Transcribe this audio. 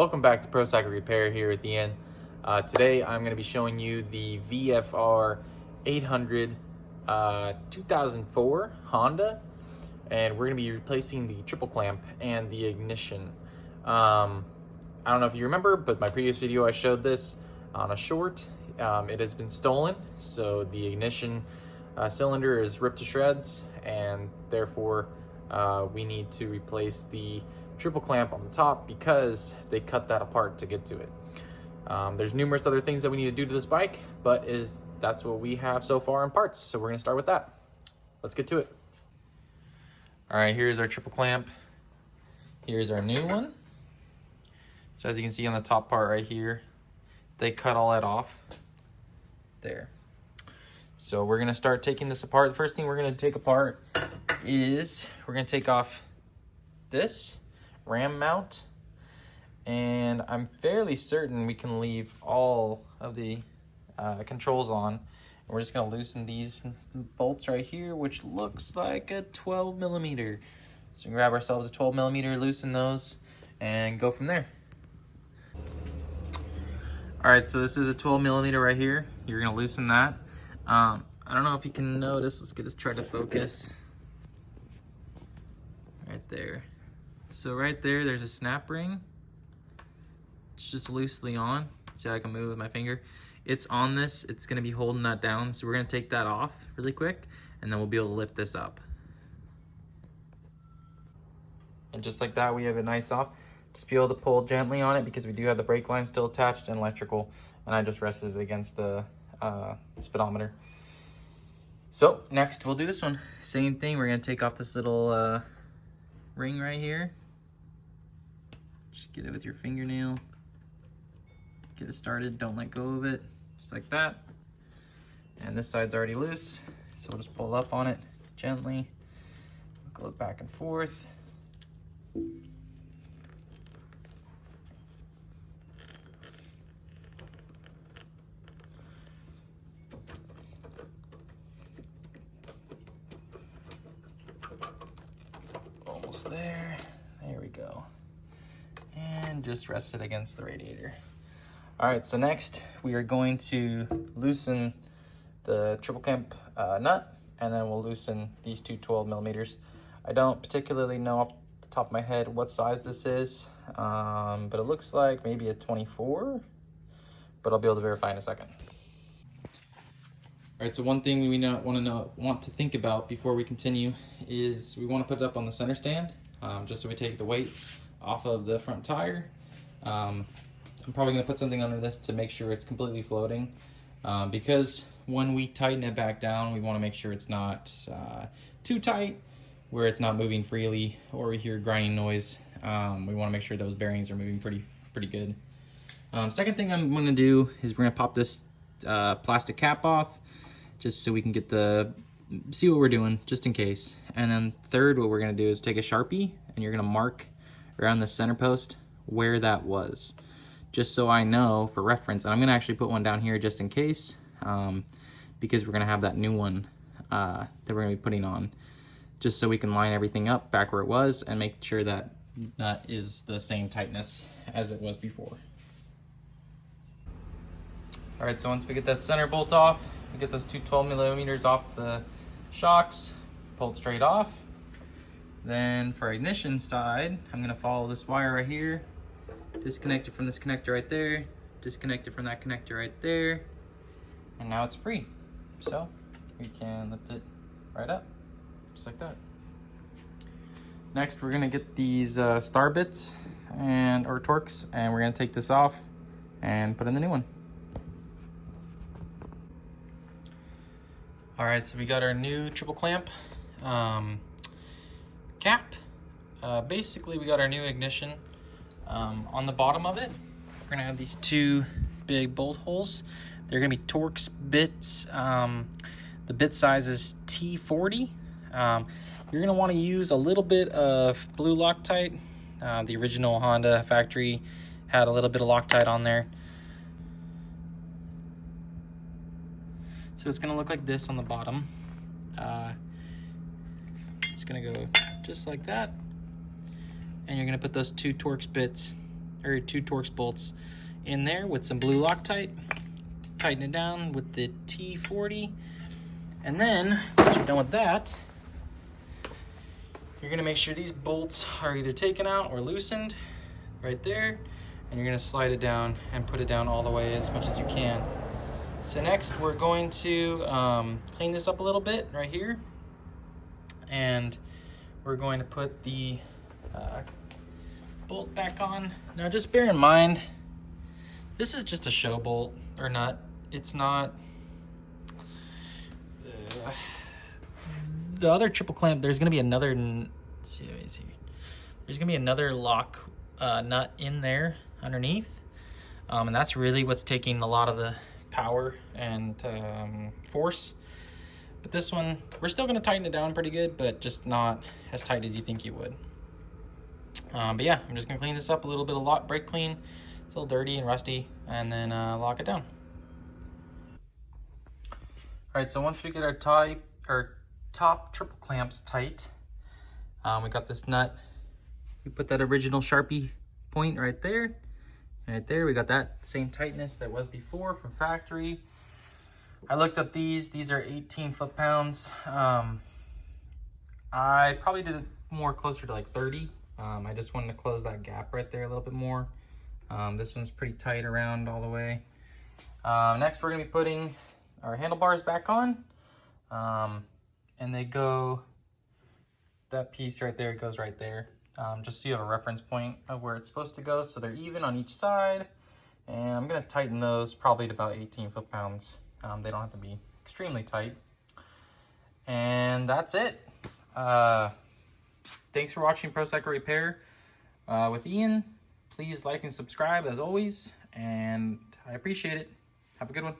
Welcome back to Pro Cycle Repair here at the end. Today I'm going to be showing you the VFR800 2004 Honda, and we're going to be replacing the triple clamp and the ignition. I don't know if you remember, but my previous video I showed this on a short. It has been stolen, so the ignition cylinder is ripped to shreds, and therefore we need to replace the triple clamp on the top because they cut that apart to get to it. There's numerous other things that we need to do to this bike, but that's what we have so far in parts, so we're going to start with that. Let's get to it. All right, here's our triple clamp. Here's our new one. So as you can see on the top part right here, they cut all that off there. So we're going to start taking this apart. The first thing we're going to take apart is we're going to take off this ram mount, and I'm fairly certain we can leave all of the controls on. And we're just going to loosen these bolts right here, which looks like a 12 millimeter. So we can grab ourselves a 12 millimeter, loosen those, and go from there. All right, so this is a 12 millimeter right here. You're going to loosen that. I don't know if you can notice. Let's get this try to focus. Right there. So right there, there's a snap ring. It's just loosely on. See how I can move with my finger? It's on this. It's going to be holding that down. So we're going to take that off really quick, and then we'll be able to lift this up. And just like that, we have it nice off. Just be able to pull gently on it because we do have the brake line still attached and electrical. And I just rested it against the speedometer. So next we'll do this one. Same thing. We're going to take off this little ring right here. Just get it with your fingernail. Get it started. Don't let go of it. Just like that. And this side's already loose, so we'll just pull up on it gently. Go back and forth. Almost there. There we go. And just rest it against the radiator. All right, so next we are going to loosen the triple clamp nut, and then we'll loosen these two 12 millimeters. I don't particularly know off the top of my head what size this is, but it looks like maybe a 24, but I'll be able to verify in a second. All right, so one thing we want to think about before we continue is we want to put it up on the center stand, just so we take the weight off of the front tire. I'm probably going to put something under this to make sure it's completely floating, because when we tighten it back down, we want to make sure it's not too tight, where it's not moving freely or we hear grinding noise. We want to make sure those bearings are moving pretty good. Second thing I'm going to do is we're going to pop this plastic cap off, just so we can see what we're doing, just in case. And then third, what we're gonna do is take a Sharpie, and you're gonna mark around the center post where that was, just so I know for reference. And I'm gonna actually put one down here just in case, because we're gonna have that new one that we're gonna be putting on, just so we can line everything up back where it was and make sure that that is the same tightness as it was before. All right, so once we get that center bolt off, we get those two 12 millimeters off the shocks, pulled straight off. Then for ignition side, I'm gonna follow this wire right here, disconnect it from this connector right there, disconnect it from that connector right there, and now it's free. So we can lift it right up, just like that. Next, we're gonna get these star bits or Torx, and we're gonna take this off and put in the new one. All right, so we got our new triple clamp cap. Basically, we got our new ignition. On the bottom of it, we're gonna have these two big bolt holes. They're gonna be Torx bits. The bit size is T40. You're gonna wanna use a little bit of blue Loctite. The original Honda factory had a little bit of Loctite on there. So it's gonna look like this on the bottom. It's gonna go just like that. And you're gonna put those two Torx bits or 2 Torx bolts in there with some blue Loctite. Tighten it down with the T40. And then, once you're done with that, you're gonna make sure these bolts are either taken out or loosened right there. And you're gonna slide it down and put it down all the way as much as you can. So next we're going to clean this up a little bit right here. And we're going to put the bolt back on. Now just bear in mind, this is just a show bolt or nut. It's not, the other triple clamp, there's gonna be another, there's gonna be another lock nut in there underneath. And that's really what's taking a lot of the power and force. But this one, we're still gonna tighten it down pretty good, but just not as tight as you think you would. But yeah, I'm just gonna clean this up a little bit, brake clean. It's a little dirty and rusty, and then lock it down. All right, so once we get our top triple clamps tight, we got this nut. We put that original Sharpie point right there. Right there, we got that same tightness that was before from factory. I looked up these are 18 foot-pounds. I probably did it more closer to like 30. I just wanted to close that gap right there a little bit more. This one's pretty tight around all the way. Next, we're gonna be putting our handlebars back on. And they go, that piece right there goes right there. Just so you have a reference point of where it's supposed to go, so they're even on each side. And I'm gonna tighten those probably to about 18 foot-pounds. They don't have to be extremely tight. And that's it. Thanks for watching Pro Cycle Repair with Ian. Please like and subscribe as always, and I appreciate it. Have a good one.